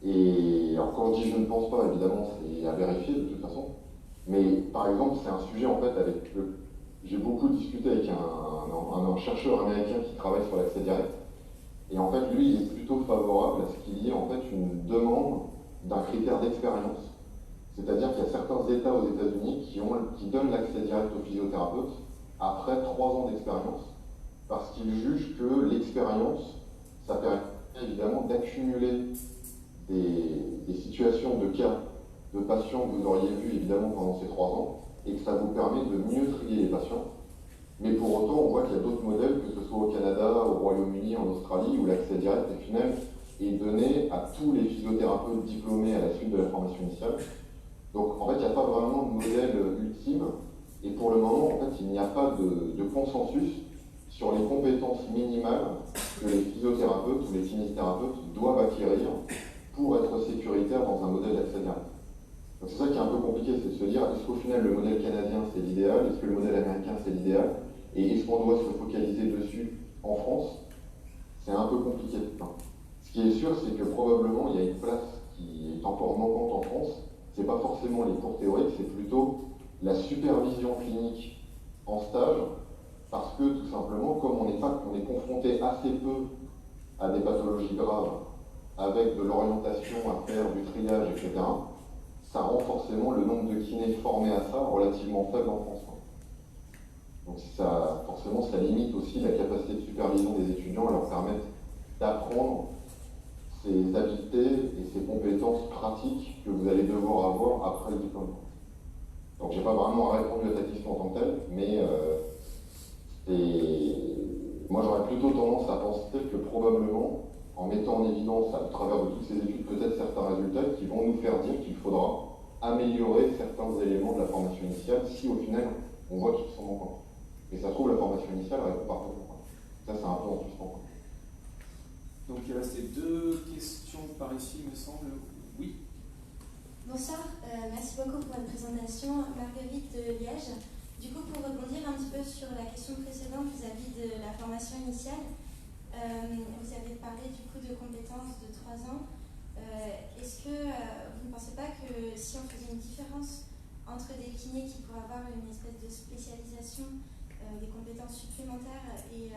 Et alors quand je dis je ne pense pas, évidemment, c'est à vérifier de toute façon. Mais par exemple, c'est un sujet en fait avec j'ai beaucoup discuté avec un chercheur américain qui travaille sur l'accès direct. Et en fait, lui, il est plutôt favorable à ce qu'il y ait en fait une demande d'un critère d'expérience. C'est-à-dire qu'il y a certains États aux États-Unis qui donnent l'accès direct aux physiothérapeutes après 3 ans d'expérience, parce qu'ils jugent que l'expérience, ça permet évidemment d'accumuler des situations de cas de patients que vous auriez vus évidemment pendant ces 3 ans, et que ça vous permet de mieux trier les patients. Mais pour autant, on voit qu'il y a d'autres modèles, que ce soit au Canada, au Royaume-Uni, en Australie, où l'accès direct au final est donné à tous les physiothérapeutes diplômés à la suite de la formation initiale. Donc en fait, il n'y a pas vraiment de modèle ultime, et pour le moment, en fait, il n'y a pas de consensus sur les compétences minimales que les physiothérapeutes ou les kinésithérapeutes doivent acquérir pour être sécuritaires dans un modèle d'accès direct. Donc c'est ça qui est un peu compliqué, c'est de se dire, est-ce qu'au final le modèle canadien c'est l'idéal, est-ce que le modèle américain c'est l'idéal, et est-ce qu'on doit se focaliser dessus en France? C'est un peu compliqué. Ce qui est sûr, c'est que probablement il y a une place qui est encore manquante en France. C'est pas forcément les cours théoriques, c'est plutôt la supervision clinique en stage, parce que tout simplement, comme on est confronté assez peu à des pathologies graves, avec de l'orientation à faire, du triage, etc., ça rend forcément le nombre de kinés formés à ça relativement faible en France. Donc forcément, ça limite aussi la capacité de supervision des étudiants à leur permettre d'apprendre ces habiletés et ces compétences pratiques que vous allez devoir avoir après le diplôme. Donc j'ai pas vraiment répondu à ta question en tant que telle, mais moi j'aurais plutôt tendance à penser que probablement, en mettant en évidence à travers de toutes ces études peut-être certains résultats qui vont nous faire dire qu'il faudra améliorer certains éléments de la formation initiale si au final on voit qu'ils sont manquants. Et ça se trouve la formation initiale répond parfaitement. Ça c'est un peu en suspens. Donc il restait 2 questions par ici, il me semble. Oui. Bonsoir, merci beaucoup pour votre présentation. Marguerite de Liège. Du coup, pour rebondir un petit peu sur la question précédente vis-à-vis de la formation initiale, vous avez parlé du coup de compétences de 3 ans. Est-ce que vous ne pensez pas que si on faisait une différence entre des kinés qui pourraient avoir une espèce de spécialisation, des compétences supplémentaires et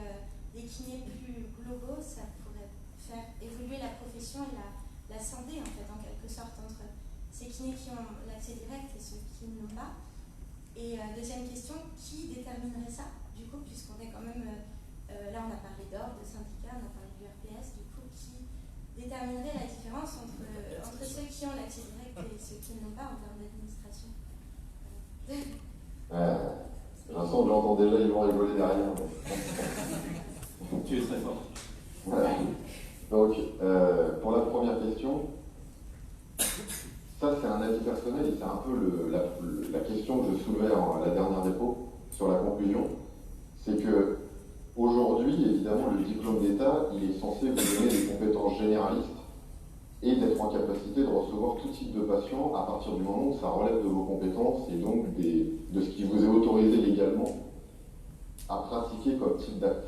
des kinés plus globaux, ça pourrait faire évoluer la profession et la santé en fait, en quelque sorte, entre ces kinés qui ont l'accès direct et ceux qui ne l'ont pas? Et deuxième question, qui déterminerait ça, du coup, puisqu'on est quand même, là on a parlé d'ordre, de syndicat, on a parlé du RPS, du coup, qui déterminerait la différence entre ceux qui ont l'accès direct et ceux qui ne l'ont pas en termes d'administration? Vincent, j'entends déjà, ils vont rigoler derrière. Tu es très fort. Voilà. Donc, pour la première question, ça c'est un avis personnel et c'est un peu la question que je soulevais à la dernière dépôt sur la conclusion. C'est que aujourd'hui, évidemment, le diplôme d'État, il est censé vous donner des compétences généralistes et d'être en capacité de recevoir tout type de patient à partir du moment où ça relève de vos compétences et donc de ce qui vous est autorisé légalement à pratiquer comme type d'acte.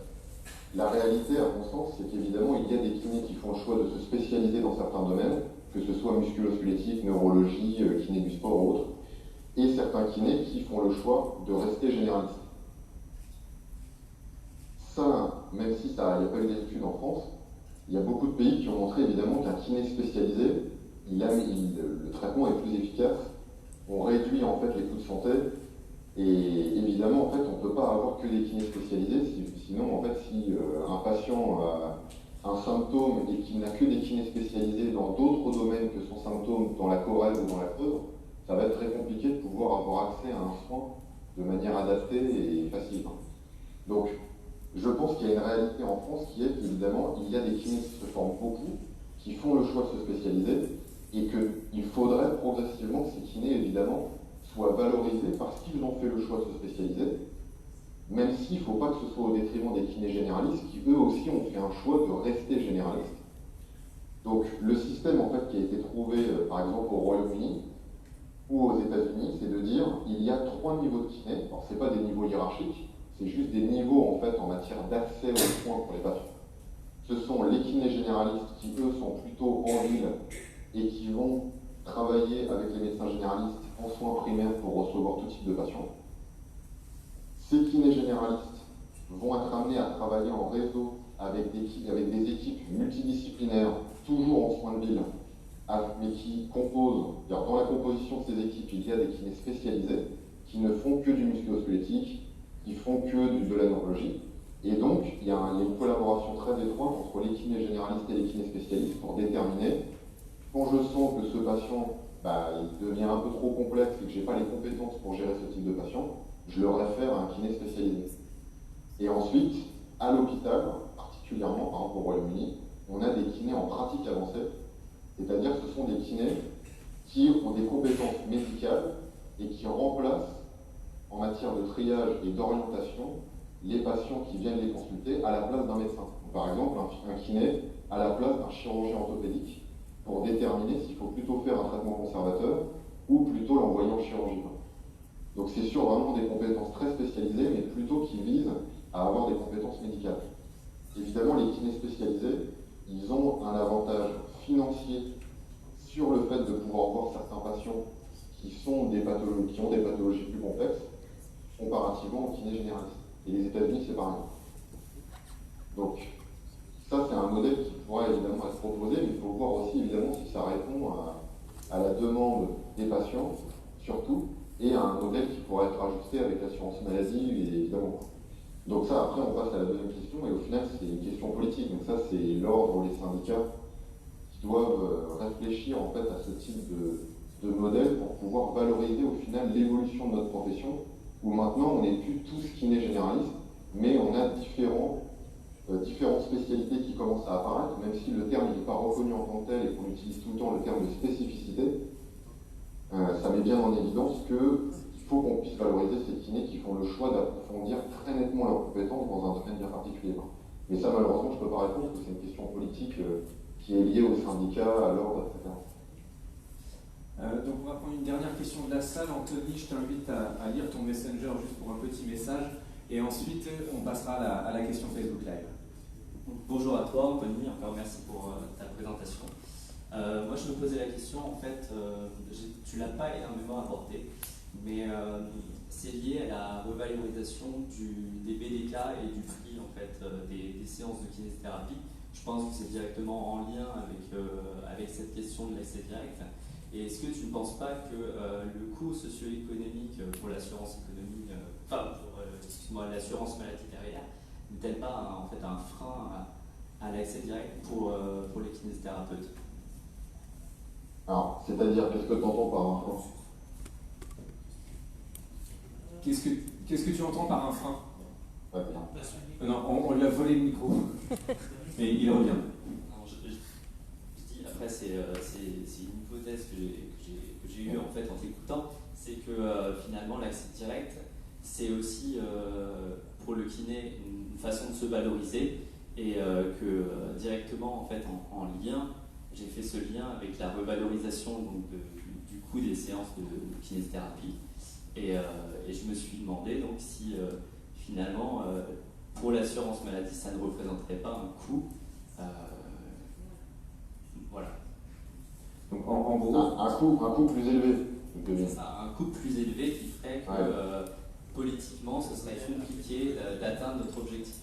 La réalité, à mon sens, c'est qu'évidemment, il y a des kinés qui font le choix de se spécialiser dans certains domaines, que ce soit musculo-squelettique, neurologie, kiné du sport ou autre, et certains kinés qui font le choix de rester généralistes. Ça, même si il n'y a pas eu d'études en France, il y a beaucoup de pays qui ont montré évidemment qu'un kiné spécialisé, le traitement est plus efficace, on réduit en fait les coûts de santé, et évidemment en fait on ne peut pas avoir que des kinés spécialisés, sinon en fait si un patient a un symptôme et qu'il n'a que des kinés spécialisés dans d'autres domaines que son symptôme, dans la chorale ou dans la creuse, ça va être très compliqué de pouvoir avoir accès à un soin de manière adaptée et facile. Donc, je pense qu'il y a une réalité en France qui est qu'évidemment, il y a des kinés qui se forment beaucoup, qui font le choix de se spécialiser, et qu'il faudrait progressivement que ces kinés, évidemment, soient valorisés parce qu'ils ont fait le choix de se spécialiser, même s'il ne faut pas que ce soit au détriment des kinés généralistes, qui eux aussi ont fait un choix de rester généralistes. Donc, le système en fait qui a été trouvé, par exemple, au Royaume-Uni ou aux États-Unis, c'est de dire il y a 3 niveaux de kinés. Alors, ce n'est pas des niveaux hiérarchiques, c'est juste des niveaux en fait en matière d'accès aux soins pour les patients. Ce sont les kinés généralistes qui eux sont plutôt en ville et qui vont travailler avec les médecins généralistes en soins primaires pour recevoir tout type de patients. Ces kinés généralistes vont être amenés à travailler en réseau avec des équipes multidisciplinaires, toujours en soins de ville, mais qui composent, dans la composition de ces équipes, il y a des kinés spécialisés qui ne font que du musculo-squelettique, qui font que de la neurologie. Et donc, il y a une collaboration très étroite entre les kinés généralistes et les kinés spécialistes pour déterminer, quand je sens que ce patient il devient un peu trop complexe et que je n'ai pas les compétences pour gérer ce type de patient, je le réfère à un kiné spécialisé. Et ensuite, à l'hôpital, particulièrement par exemple au Royaume-Uni, on a des kinés en pratique avancée, c'est-à-dire que ce sont des kinés qui ont des compétences médicales et qui remplacent en matière de triage et d'orientation les patients qui viennent les consulter à la place d'un médecin. Donc, par exemple, un kiné à la place d'un chirurgien orthopédique pour déterminer s'il faut plutôt faire un traitement conservateur ou plutôt l'envoyer en chirurgie. Donc c'est sûr vraiment des compétences très spécialisées, mais plutôt qui visent à avoir des compétences médicales. Évidemment, les kinés spécialisés, ils ont un avantage financier sur le fait de pouvoir voir certains patients qui ont des pathologies plus complexes, comparativement aux kinés généralistes. Et les États-Unis, c'est pareil. Donc, ça, c'est un modèle qui pourrait évidemment être proposé, mais il faut voir aussi évidemment si ça répond à la demande des patients, surtout, et à un modèle qui pourrait être ajusté avec l'assurance maladie, évidemment. Donc ça, après, on passe à la deuxième question, et au final, c'est une question politique. Donc ça, c'est l'ordre ou les syndicats qui doivent réfléchir en fait à ce type de modèle pour pouvoir valoriser au final l'évolution de notre profession, où maintenant, on n'est plus tous kinés généralistes, mais on a différentes spécialités qui commencent à apparaître, même si le terme n'est pas reconnu en tant que tel et qu'on utilise tout le temps le terme de spécificité, ça met bien en évidence qu'il faut qu'on puisse valoriser ces kinés qui font le choix d'approfondir très nettement leurs compétences dans un domaine bien particulier. Mais ça, malheureusement, je ne peux pas répondre parce que c'est une question politique qui est liée aux syndicats, à l'ordre, etc. Donc on va prendre une dernière question de la salle. Anthony, je t'invite à lire ton messenger juste pour un petit message. Et ensuite, on passera à la question Facebook Live. Bonjour à toi, Anthony, encore merci pour ta présentation. Moi, je me posais la question, en fait, tu ne l'as pas énormément abordé, mais c'est lié à la revalorisation des BDK et du prix en fait, des séances de kinésithérapie. Je pense que c'est directement en lien avec cette question de l'accès direct. Et est-ce que tu ne penses pas que le coût socio-économique pour l'assurance économie, l'assurance maladie derrière, n'est-elle pas en fait un frein à l'accès direct pour les kinésithérapeutes? Alors, c'est-à-dire, qu'est-ce que tu entends par un frein? Qu'est-ce que tu entends par un frein? bien. Non, on lui a volé le micro. Mais il revient. Non, je dis, après, c'est une hypothèse que j'ai eue en fait en t'écoutant, c'est que finalement l'accès direct, c'est aussi pour le kiné une façon de se valoriser et que directement en fait en lien, j'ai fait ce lien avec la revalorisation donc, du coût des séances de kinésithérapie. Et je me suis demandé donc, si finalement, pour l'assurance maladie, ça ne représenterait pas un coût. Voilà. Donc en gros, un coût plus élevé. Un coût plus élevé qui ferait que politiquement, ce serait compliqué d'atteindre notre objectif.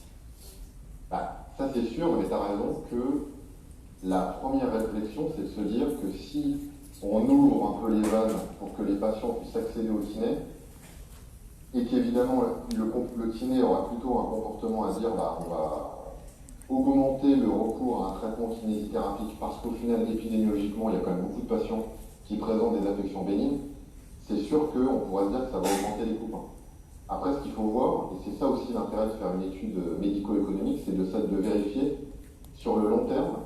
Bah, ça c'est sûr, mais tu as raison que la première réflexion, c'est de se dire que si on ouvre un peu les vannes pour que les patients puissent accéder au kiné, et qu'évidemment le kiné aura plutôt un comportement à dire bah, on va augmenter le recours à un traitement kinésithérapique parce qu'au final, épidémiologiquement, il y a quand même beaucoup de patients qui présentent des affections bénignes, c'est sûr qu'on pourrait se dire que ça va augmenter les coûts. Après, ce qu'il faut voir, et c'est ça aussi l'intérêt de faire une étude médico-économique, c'est de vérifier sur le long terme,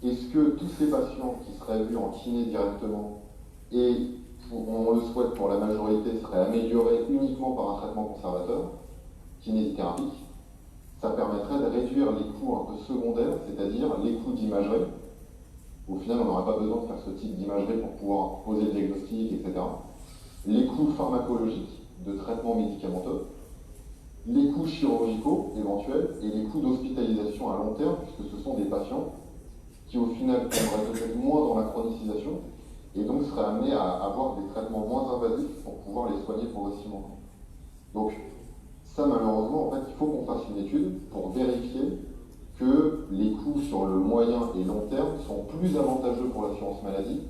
est-ce que tous ces patients qui seraient vus en kiné directement et, on le souhaite pour la majorité, seraient améliorés uniquement par un traitement conservateur, kinésithérapique, ça permettrait de réduire les coûts un peu secondaires, c'est-à-dire les coûts d'imagerie. Au final, on n'aurait pas besoin de faire ce type d'imagerie pour pouvoir poser le diagnostic, etc. Les coûts pharmacologiques de traitement médicamenteux, les coûts chirurgicaux éventuels et les coûts d'hospitalisation à long terme, puisque ce sont des patients qui au final tomberaient peut-être moins dans la chronicisation et donc seraient amenés à avoir des traitements moins invasifs pour pouvoir les soigner progressivement. Donc ça malheureusement, en fait, il faut qu'on fasse une étude pour vérifier que les coûts sur le moyen et long terme sont plus avantageux pour l'assurance maladie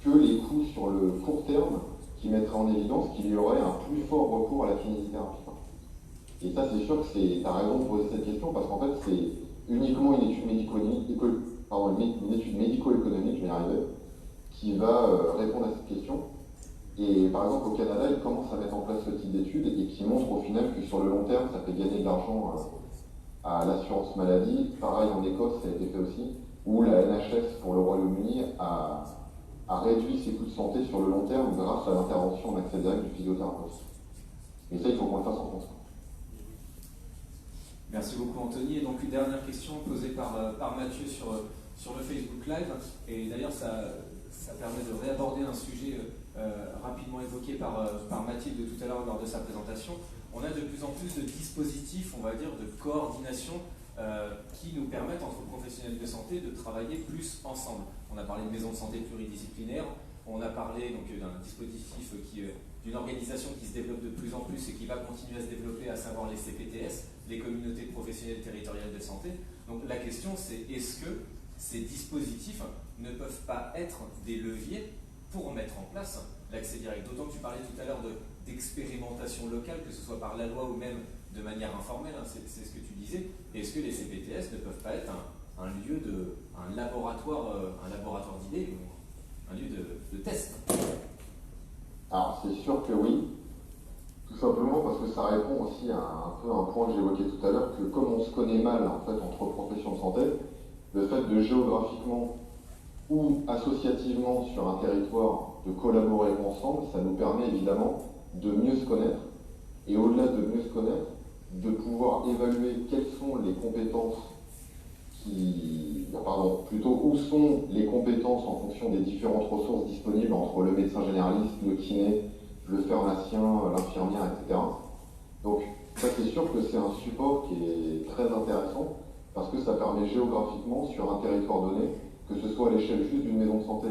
que les coûts sur le court terme qui mettraient en évidence qu'il y aurait un plus fort recours à la kinésithérapie. Et ça, c'est sûr que tu as raison de poser cette question parce qu'en fait, c'est uniquement une étude médico-économique, je vais y arriver, qui va répondre à cette question. Et par exemple, au Canada, ils commencent à mettre en place ce type d'études et qui montrent au final que sur le long terme, ça fait gagner de l'argent à l'assurance maladie. Pareil, en Écosse, ça a été fait aussi, où la NHS pour le Royaume-Uni a réduit ses coûts de santé sur le long terme grâce à l'intervention en accès direct du physiothérapeute. Et ça, il faut qu'on le fasse en France. Merci beaucoup Anthony. Et donc une dernière question posée par Mathieu sur le Facebook Live. Et d'ailleurs ça permet de réaborder un sujet rapidement évoqué par Mathilde tout à l'heure lors de sa présentation. On a de plus en plus de dispositifs, on va dire, de coordination qui nous permettent entre professionnels de santé de travailler plus ensemble. On a parlé de maisons de santé pluridisciplinaires, on a parlé donc d'un dispositif d'une organisation qui se développe de plus en plus et qui va continuer à se développer, à savoir les CPTS, les communautés professionnelles territoriales de santé. Donc la question c'est, est-ce que ces dispositifs ne peuvent pas être des leviers pour mettre en place l'accès direct? D'autant que tu parlais tout à l'heure d'expérimentation locale, que ce soit par la loi ou même de manière informelle, hein, c'est ce que tu disais. Est-ce que les CPTS ne peuvent pas être un laboratoire d'idées, un lieu de test? Alors c'est sûr que oui, tout simplement parce que ça répond aussi à un peu un point que j'évoquais tout à l'heure, que comme on se connaît mal en fait entre professions de santé, le fait de géographiquement ou associativement sur un territoire de collaborer ensemble, ça nous permet évidemment de mieux se connaître et au-delà de mieux se connaître, de pouvoir évaluer quelles sont les compétences où sont les compétences en fonction des différentes ressources disponibles entre le médecin généraliste, le kiné, le pharmacien, l'infirmière, etc. Donc ça c'est sûr que c'est un support qui est très intéressant parce que ça permet géographiquement sur un territoire donné, que ce soit à l'échelle juste d'une maison de santé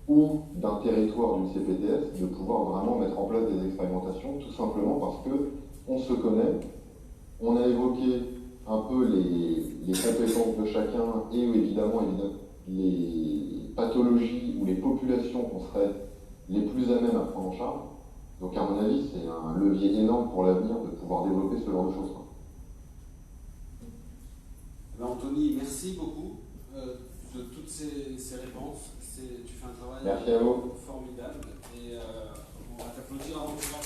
ou d'un territoire d'une CPTS, de pouvoir vraiment mettre en place des expérimentations, tout simplement parce qu'on se connaît, on a évoqué un peu les compétences de chacun et évidemment les pathologies ou les populations qu'on serait les plus à même à prendre en charge. Donc à mon avis, c'est un levier énorme pour l'avenir de pouvoir développer ce genre de choses. Anthony, merci beaucoup de toutes ces réponses. Tu fais un travail merci à vous. Formidable et on va t'applaudir avant de pouvoir